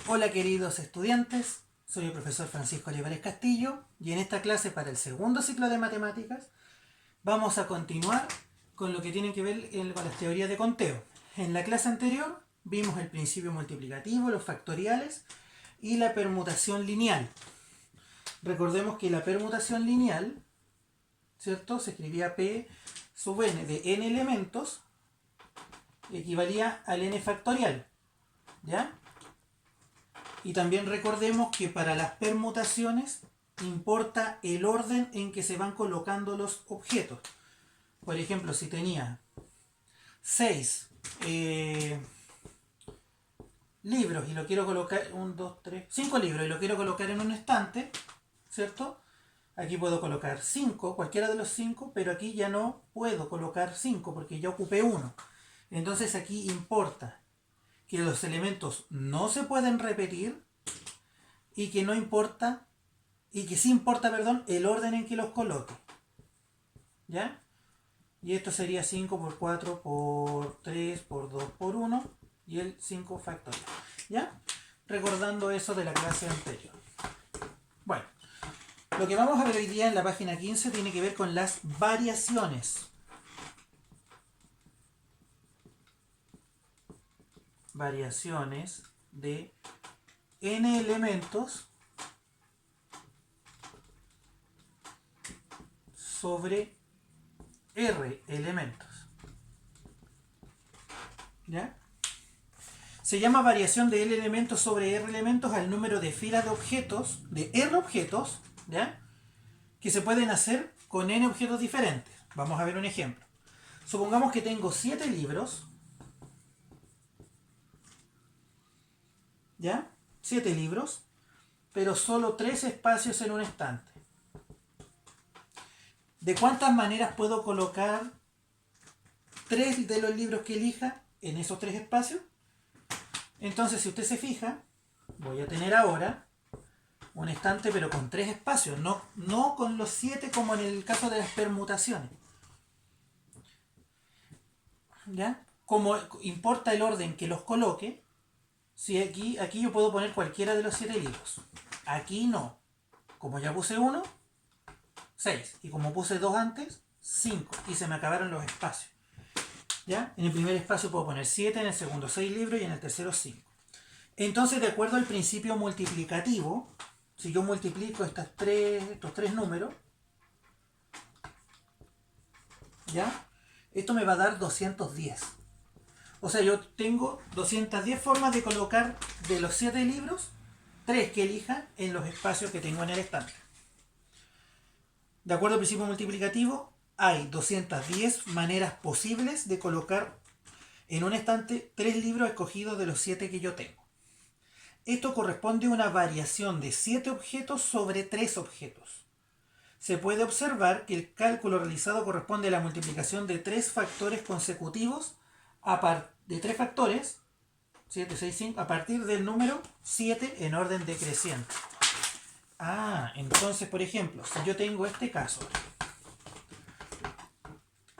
Hola queridos estudiantes, soy el profesor Francisco Olivares Castillo y en esta clase para el segundo ciclo de matemáticas vamos a continuar con lo que tiene que ver con las teorías de conteo. En la clase anterior vimos el principio multiplicativo, los factoriales y la permutación lineal. Recordemos que la permutación lineal, ¿cierto? Se escribía P sub n de n elementos, equivalía al n factorial, ¿ya? Y también recordemos que para las permutaciones importa el orden en que se van colocando los objetos. Por ejemplo, si tenía 6 libros y lo quiero colocar, 1, 2, 3, 5 libros y lo quiero colocar en un estante, ¿cierto? Aquí puedo colocar 5, cualquiera de los 5, pero aquí ya no puedo colocar 5 porque ya ocupé 1. Entonces aquí importa que los elementos no se pueden repetir y que no importa, y que sí importa, perdón, el orden en que los coloque. ¿Ya? Y esto sería 5 por 4 por 3 por 2 por 1 y el 5 factorial. ¿Ya? Recordando eso de la clase anterior. Bueno, lo que vamos a ver hoy día en la página 15 tiene que ver con las variaciones. Variaciones de n elementos sobre r elementos. ¿Ya? Se llama variación de L elementos sobre R elementos al número de filas de objetos, de R objetos, ¿ya? Que se pueden hacer con N objetos diferentes. Vamos a ver un ejemplo. Supongamos que tengo 7 libros, ¿ya? 7 libros, pero solo 3 espacios en un estante. ¿De cuántas maneras puedo colocar 3 de los libros que elija en esos 3 espacios? Entonces, si usted se fija, voy a tener ahora un estante pero con 3 espacios, no con los 7 como en el caso de las permutaciones. ¿Ya? Como importa el orden que los coloque, si aquí yo puedo poner cualquiera de los 7 libros. Aquí no. Como ya puse 1, 6. Y como puse 2 antes, 5. Y se me acabaron los espacios. ¿Ya? En el primer espacio puedo poner 7, en el segundo 6 libros y en el tercero 5. Entonces, de acuerdo al principio multiplicativo, si yo multiplico estos tres números, ¿ya? Esto me va a dar 210. O sea, yo tengo 210 formas de colocar de los 7 libros, 3 que elija en los espacios que tengo en el estante. De acuerdo al principio multiplicativo, hay 210 maneras posibles de colocar en un estante 3 libros escogidos de los 7 que yo tengo. Esto corresponde a una variación de 7 objetos sobre 3 objetos. Se puede observar que el cálculo realizado corresponde a la multiplicación de 3 factores consecutivos de 3 factores 7, 6, 5, a partir del número 7 en orden decreciente. Entonces, por ejemplo, si yo tengo este caso,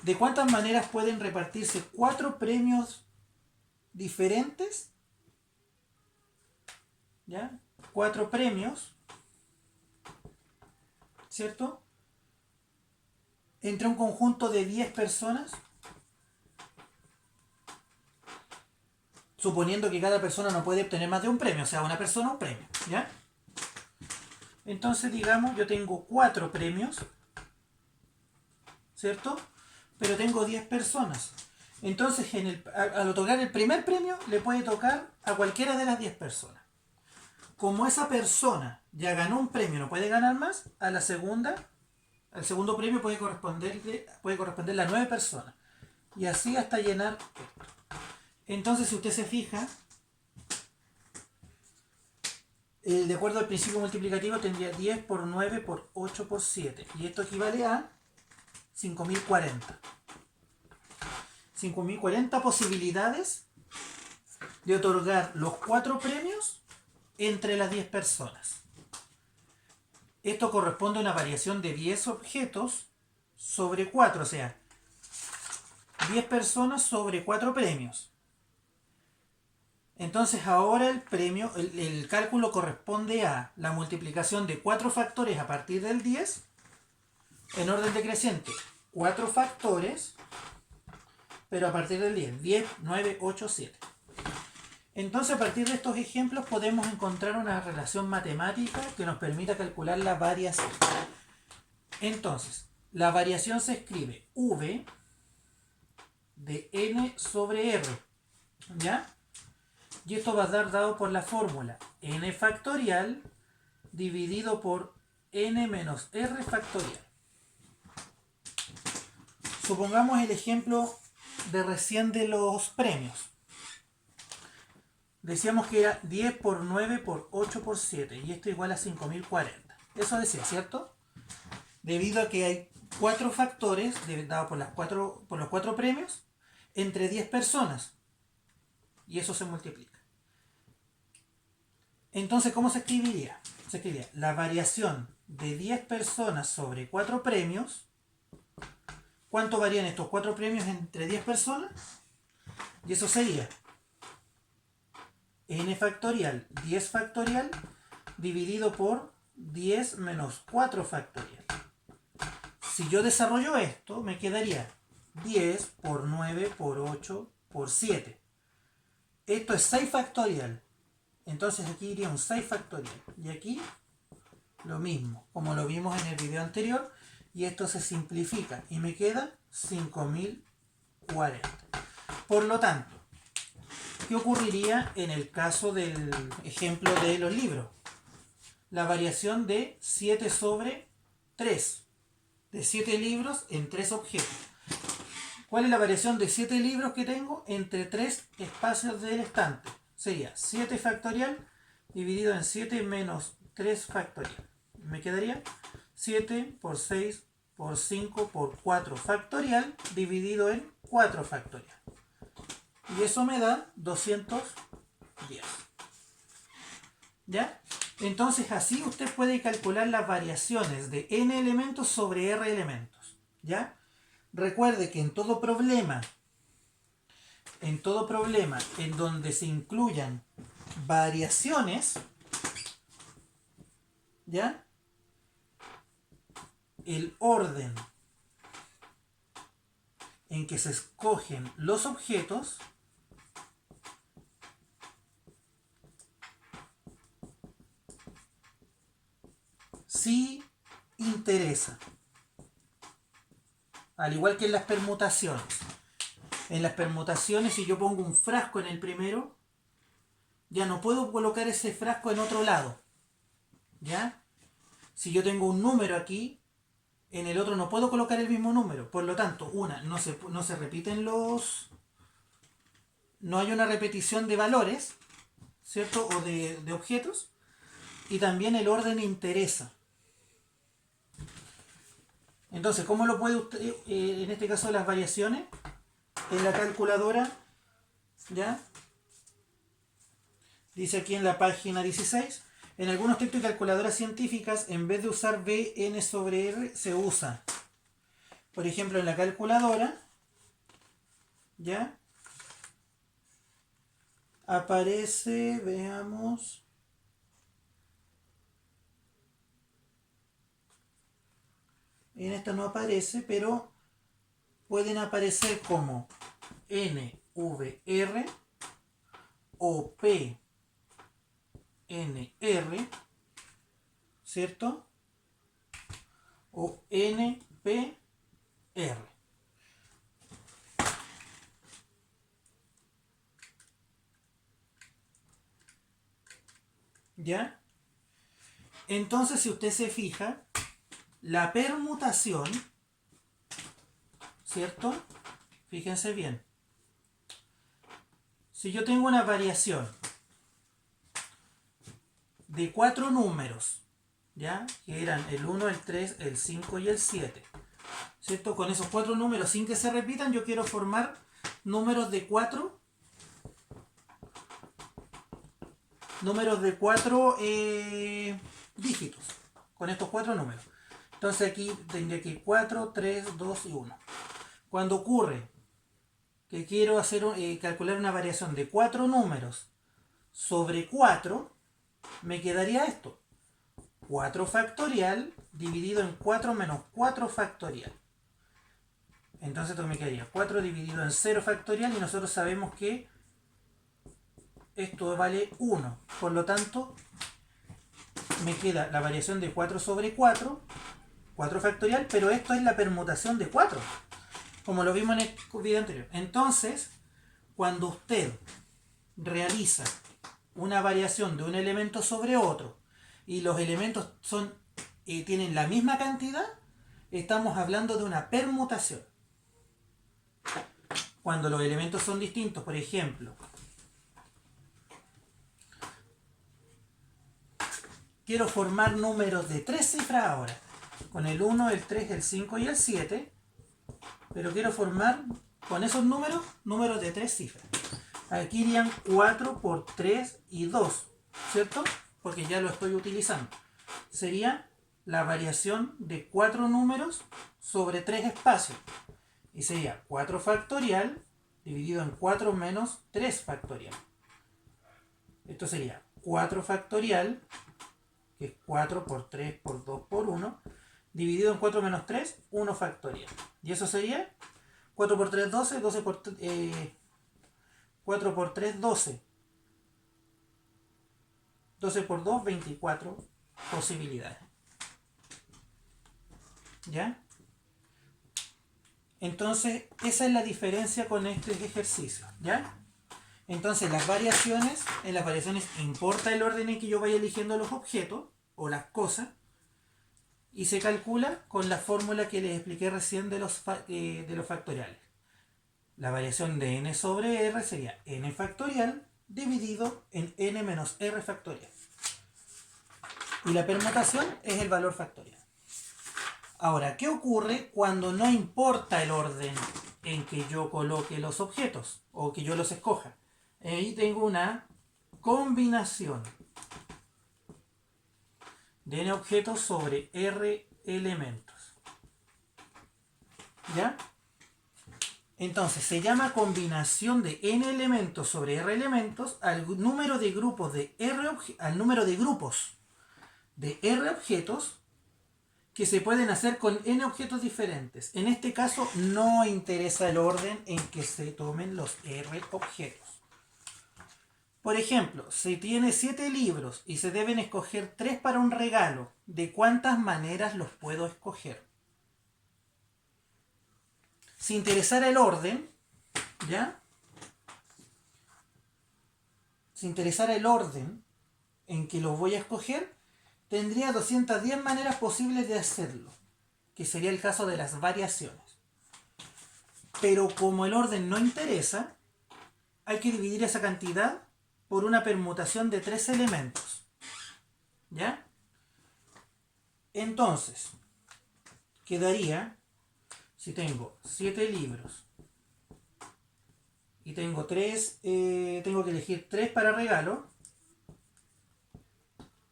¿de cuántas maneras pueden repartirse 4 premios diferentes? ¿Ya? 4 premios, ¿cierto? Entre un conjunto de 10 personas, suponiendo que cada persona no puede obtener más de un premio, o sea, una persona un premio, ¿ya? Entonces, digamos, yo tengo 4 premios, ¿cierto? Pero tengo 10 personas. Entonces, al otorgar el primer premio, le puede tocar a cualquiera de las 10 personas. Como esa persona ya ganó un premio, no puede ganar más, al segundo premio puede corresponderle a 9 personas. Y así hasta llenar esto. Entonces, si usted se fija, de acuerdo al principio multiplicativo tendría 10 por 9 por 8 por 7. Y esto equivale a 5040. 5040 posibilidades de otorgar los 4 premios entre las 10 personas. Esto corresponde a una variación de 10 objetos sobre 4, o sea, 10 personas sobre 4 premios. Entonces ahora el premio, el cálculo corresponde a la multiplicación de 4 factores a partir del 10 en orden decreciente. 4 factores, pero a partir del 10. 10, 9, 8, 7. Entonces a partir de estos ejemplos podemos encontrar una relación matemática que nos permita calcular la variación. Entonces, la variación se escribe V de n sobre r, ¿ya? Y esto va a dar dado por la fórmula n factorial dividido por n menos r factorial. Supongamos el ejemplo de recién de los premios. Decíamos que era 10 por 9 por 8 por 7 y esto igual a 5040. Eso decía, ¿cierto? Debido a que hay 4 factores dados por los 4 premios entre 10 personas y eso se multiplica. Entonces, ¿cómo se escribiría? Se escribiría la variación de 10 personas sobre 4 premios. ¿Cuánto varían estos 4 premios entre 10 personas? Y eso sería n factorial 10 factorial dividido por 10 menos 4 factorial. Si yo desarrollo esto, me quedaría 10 por 9 por 8 por 7. Esto es 6 factorial. Entonces aquí iría un 6 factorial. Y aquí lo mismo, como lo vimos en el video anterior. Y esto se simplifica y me queda 5040. Por lo tanto, ¿qué ocurriría en el caso del ejemplo de los libros? La variación de 7 sobre 3. De 7 libros en 3 objetos. ¿Cuál es la variación de 7 libros que tengo entre 3 espacios del estante? Sería 7 factorial dividido en 7 menos 3 factorial. Me quedaría 7 por 6 por 5 por 4 factorial dividido en 4 factorial. Y eso me da 210. ¿Ya? Entonces así usted puede calcular las variaciones de n elementos sobre r elementos. ¿Ya? Recuerde que en todo problema en donde se incluyan variaciones, ¿ya? El orden en que se escogen los objetos sí interesa. Al igual que en las permutaciones. En las permutaciones, si yo pongo un frasco en el primero, ya no puedo colocar ese frasco en otro lado. ¿Ya? Si yo tengo un número aquí, en el otro no puedo colocar el mismo número. Por lo tanto, no se repiten los... No hay una repetición de valores, ¿cierto? O de objetos. Y también el orden interesa. Entonces, ¿cómo lo puede usted, en este caso las variaciones? En la calculadora, ¿ya? Dice aquí en la página 16, en algunos textos y calculadoras científicas, en vez de usar b n sobre r, se usa. Por ejemplo, en la calculadora, ¿ya? Aparece, veamos... En esta no aparece, pero pueden aparecer como NVR o PNR, ¿cierto? O NPR. ¿Ya? Entonces, si usted se fija, la permutación, ¿cierto? Fíjense bien. Si yo tengo una variación de 4 números, ¿ya? Que eran el 1, el 3, el 5 y el 7, ¿cierto? Con esos 4 números, sin que se repitan, yo quiero formar números de 4 dígitos, con estos 4 números. Entonces aquí tendría que 4, 3, 2 y 1. Cuando ocurre que quiero calcular una variación de 4 números sobre 4, me quedaría esto. 4 factorial dividido en 4 menos 4 factorial. Entonces esto me quedaría 4 dividido en 0 factorial y nosotros sabemos que esto vale 1. Por lo tanto, me queda la variación de 4 sobre 4, 4 factorial, pero esto es la permutación de 4, como lo vimos en el video anterior. Entonces, cuando usted realiza una variación de un elemento sobre otro y los elementos tienen la misma cantidad, estamos hablando de una permutación. Cuando los elementos son distintos, por ejemplo, quiero formar números de 3 cifras ahora, con el 1, el 3, el 5 y el 7, pero quiero formar con esos números de 3 cifras. Aquí irían 4 por 3 y 2, ¿cierto? Porque ya lo estoy utilizando. Sería la variación de 4 números sobre 3 espacios. Y sería 4 factorial dividido en 4 menos 3 factorial. Esto sería 4 factorial, que es 4 por 3 por 2 por 1, dividido en 4 menos 3, 1 factorial. Y eso sería 4 por 3, 12, 12 por 4 por 3, 12. 12 por 2, 24 posibilidades. ¿Ya? Entonces, esa es la diferencia con este ejercicio. ¿Ya? Entonces, en las variaciones importa el orden en que yo vaya eligiendo los objetos o las cosas y se calcula con la fórmula que les expliqué recién de los factoriales. La variación de n sobre r sería n factorial dividido en n menos r factorial. Y la permutación es el valor factorial. Ahora, ¿qué ocurre cuando no importa el orden en que yo coloque los objetos o que yo los escoja? Ahí tengo una combinación de n objetos sobre r elementos. ¿Ya? Entonces, se llama combinación de n elementos sobre r elementos al número de grupos de r objetos que se pueden hacer con n objetos diferentes. En este caso, no interesa el orden en que se tomen los r objetos. Por ejemplo, si tiene 7 libros y se deben escoger 3 para un regalo, ¿de cuántas maneras los puedo escoger? Si interesara el orden, ¿ya? Si interesara el orden en que los voy a escoger, tendría 210 maneras posibles de hacerlo, que sería el caso de las variaciones. Pero como el orden no interesa, hay que dividir esa cantidad por una permutación de 3 elementos. ¿Ya? Entonces, quedaría, si tengo 7 libros y tengo tengo que elegir 3 para regalo,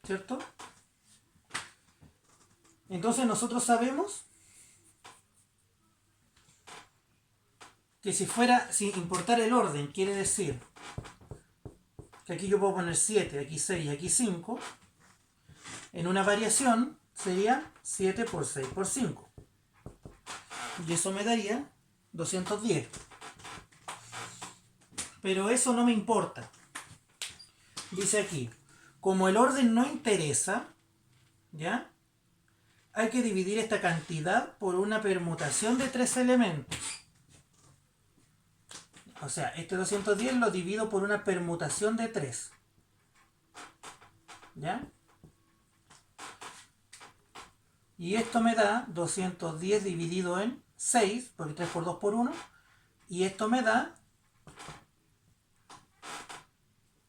¿cierto? Entonces nosotros sabemos que si importara el orden, quiere decir que aquí yo puedo poner 7, aquí 6 y aquí 5, en una variación sería 7 por 6 por 5. Y eso me daría 210. Pero eso no me importa. Dice aquí, como el orden no interesa, ¿ya? Hay que dividir esta cantidad por una permutación de 3 elementos. O sea, este 210 lo divido por una permutación de 3. ¿Ya? Y esto me da 210 dividido en 6, porque 3 por 2 por 1. Y esto me da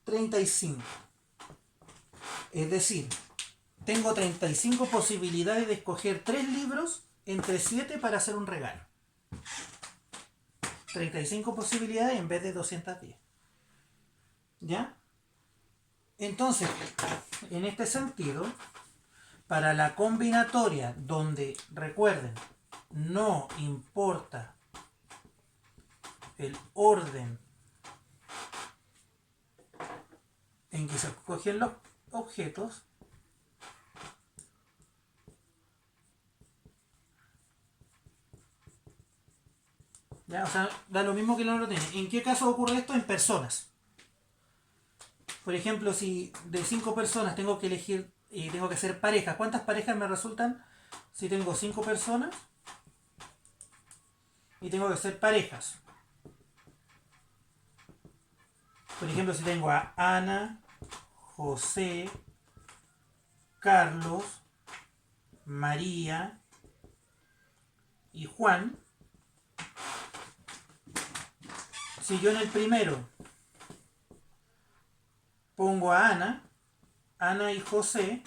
35. Es decir, tengo 35 posibilidades de escoger 3 libros entre 7 para hacer un regalo. 35 posibilidades en vez de 210. ¿Ya? Entonces, en este sentido, para la combinatoria donde, recuerden, no importa el orden en que se escogen los objetos, ¿ya? O sea, da lo mismo que no lo tiene. ¿En qué caso ocurre esto? En personas. Por ejemplo, si de 5 personas tengo que elegir y tengo que hacer parejas, ¿cuántas parejas me resultan si tengo 5 personas y tengo que hacer parejas? Por ejemplo, si tengo a Ana, José, Carlos, María y Juan, si yo en el primero pongo a Ana y José,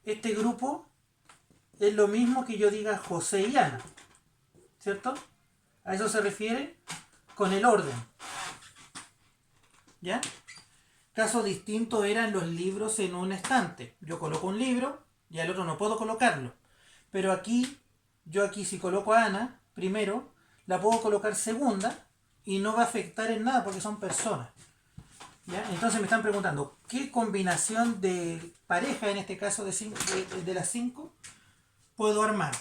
este grupo es lo mismo que yo diga José y Ana, ¿cierto? A eso se refiere con el orden, ¿ya? Caso distinto eran los libros en un estante. Yo coloco un libro y al otro no puedo colocarlo. Pero aquí, yo aquí si coloco a Ana, primero, la puedo colocar segunda y no va a afectar en nada porque son personas. ¿Ya? Entonces me están preguntando, ¿qué combinación de pareja, en este caso de las 5, puedo armar?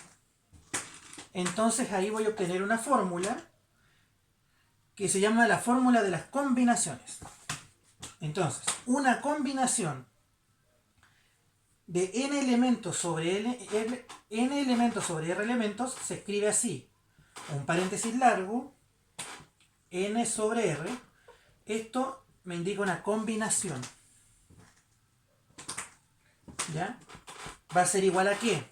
Entonces ahí voy a obtener una fórmula que se llama la fórmula de las combinaciones. Entonces, una combinación de n elementos sobre n elementos sobre r elementos se escribe así: un paréntesis largo, n sobre r. Esto me indica una combinación, ¿ya? Va a ser igual a ¿qué?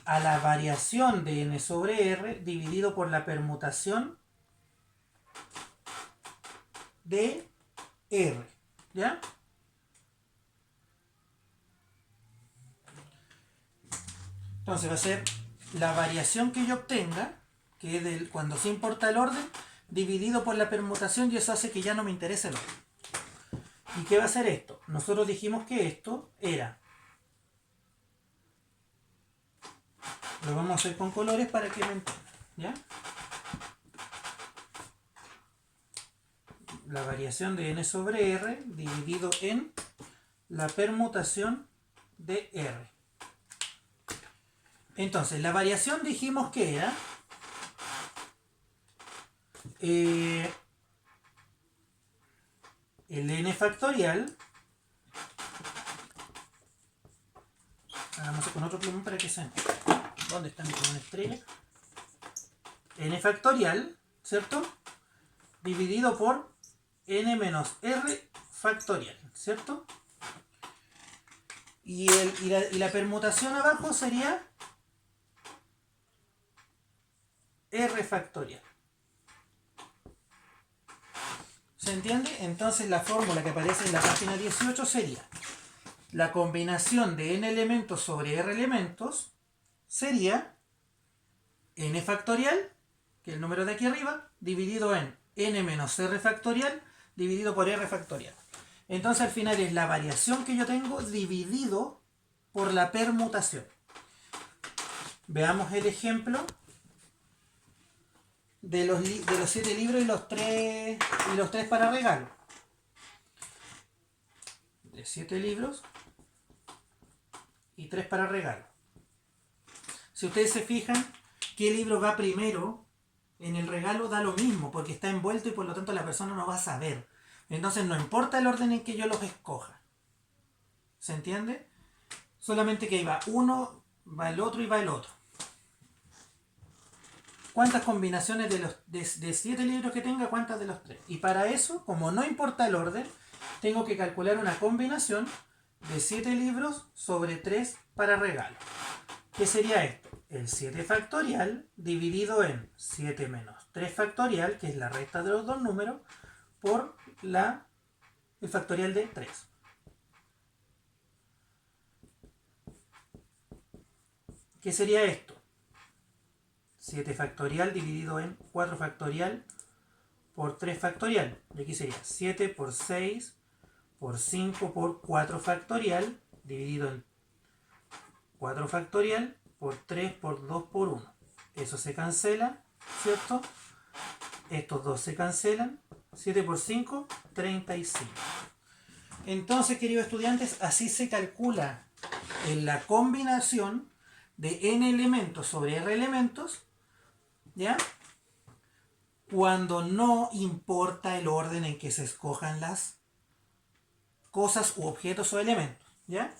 A la variación de n sobre r dividido por la permutación de r, ¿ya? Entonces va a ser la variación que yo obtenga, que es cuando se importa el orden, dividido por la permutación, y eso hace que ya no me interese el orden. ¿Y qué va a hacer esto? Nosotros dijimos que esto era... Lo vamos a hacer con colores para que me entiendan, ¿ya? La variación de n sobre r dividido en la permutación de r. Entonces, la variación dijimos que era el n factorial. Hagamos con otro plumón para que sean. ¿Dónde está mi plumón estrella? N factorial, ¿cierto? Dividido por n menos r factorial, ¿cierto? Y la permutación abajo sería r factorial. ¿Se entiende? Entonces la fórmula que aparece en la página 18 sería: la combinación de n elementos sobre r elementos sería n factorial, que es el número de aquí arriba, dividido en n menos r factorial, dividido por r factorial. Entonces al final es la variación que yo tengo dividido por la permutación. Veamos el ejemplo de los 7 libros y los 3 para regalo. De 7 libros y 3 para regalo. Si ustedes se fijan, ¿qué libro va primero? En el regalo da lo mismo, porque está envuelto y por lo tanto la persona no va a saber. Entonces no importa el orden en que yo los escoja. ¿Se entiende? Solamente que ahí va uno, va el otro y va el otro. ¿Cuántas combinaciones de 7 libros que tenga? ¿Cuántas de los 3? Y para eso, como no importa el orden, tengo que calcular una combinación de 7 libros sobre 3 para regalo. ¿Qué sería esto? El 7 factorial dividido en 7 menos 3 factorial, que es la resta de los dos números, por el factorial de 3. ¿Qué sería esto? 7 factorial dividido en 4 factorial por 3 factorial. Y aquí sería 7 por 6 por 5 por 4 factorial dividido en 4 factorial por 3 por 2 por 1. Eso se cancela, ¿cierto? Estos dos se cancelan 7 por 5, 35. Entonces, queridos estudiantes, así se calcula en la combinación de n elementos sobre r elementos, ¿ya? Cuando no importa el orden en que se escojan las cosas u objetos o elementos, ¿ya?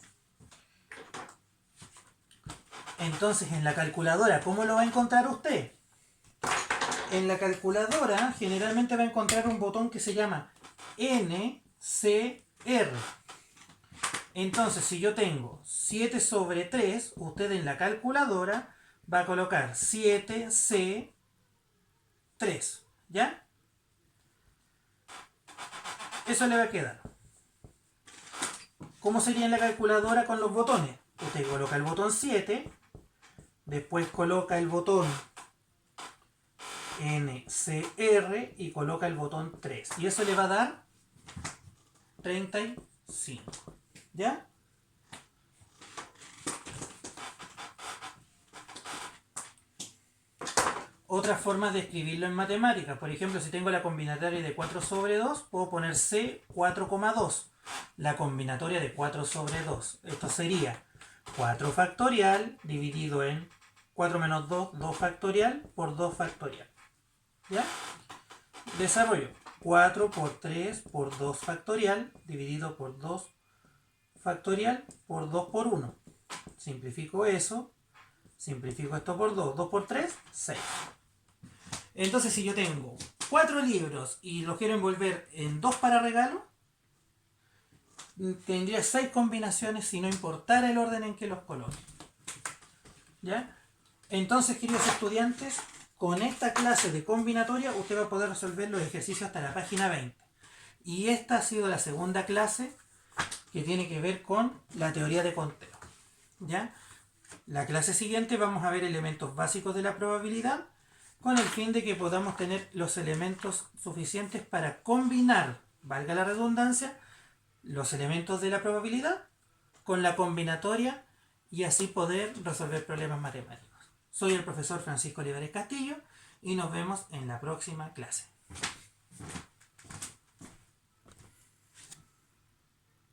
Entonces, en la calculadora, ¿cómo lo va a encontrar usted? En la calculadora generalmente va a encontrar un botón que se llama NCR. Entonces, si yo tengo 7 sobre 3, usted en la calculadora va a colocar 7C3, ¿ya? Eso le va a quedar. ¿Cómo sería en la calculadora con los botones? Usted coloca el botón 7, después coloca el botón NCR y coloca el botón 3. Y eso le va a dar 35. ¿Ya? Otras formas de escribirlo en matemáticas. Por ejemplo, si tengo la combinatoria de 4 sobre 2, puedo poner C 4,2. La combinatoria de 4 sobre 2. Esto sería 4 factorial dividido en 4 menos 2, 2 factorial por 2 factorial. ¿Ya? Desarrollo. 4 por 3 por 2 factorial dividido por 2 factorial por 2 por 1. Simplifico eso. Simplifico esto por 2. 2 por 3, 6. Entonces, si yo tengo 4 libros y los quiero envolver en 2 para regalo, tendría 6 combinaciones si no importara el orden en que los coloque. ¿Ya? Entonces, queridos estudiantes, con esta clase de combinatoria usted va a poder resolver los ejercicios hasta la página 20. Y esta ha sido la segunda clase que tiene que ver con la teoría de conteo. ¿Ya? La clase siguiente vamos a ver elementos básicos de la probabilidad con el fin de que podamos tener los elementos suficientes para combinar, valga la redundancia, los elementos de la probabilidad con la combinatoria y así poder resolver problemas matemáticos. Soy el profesor Francisco Olivares Castillo y nos vemos en la próxima clase.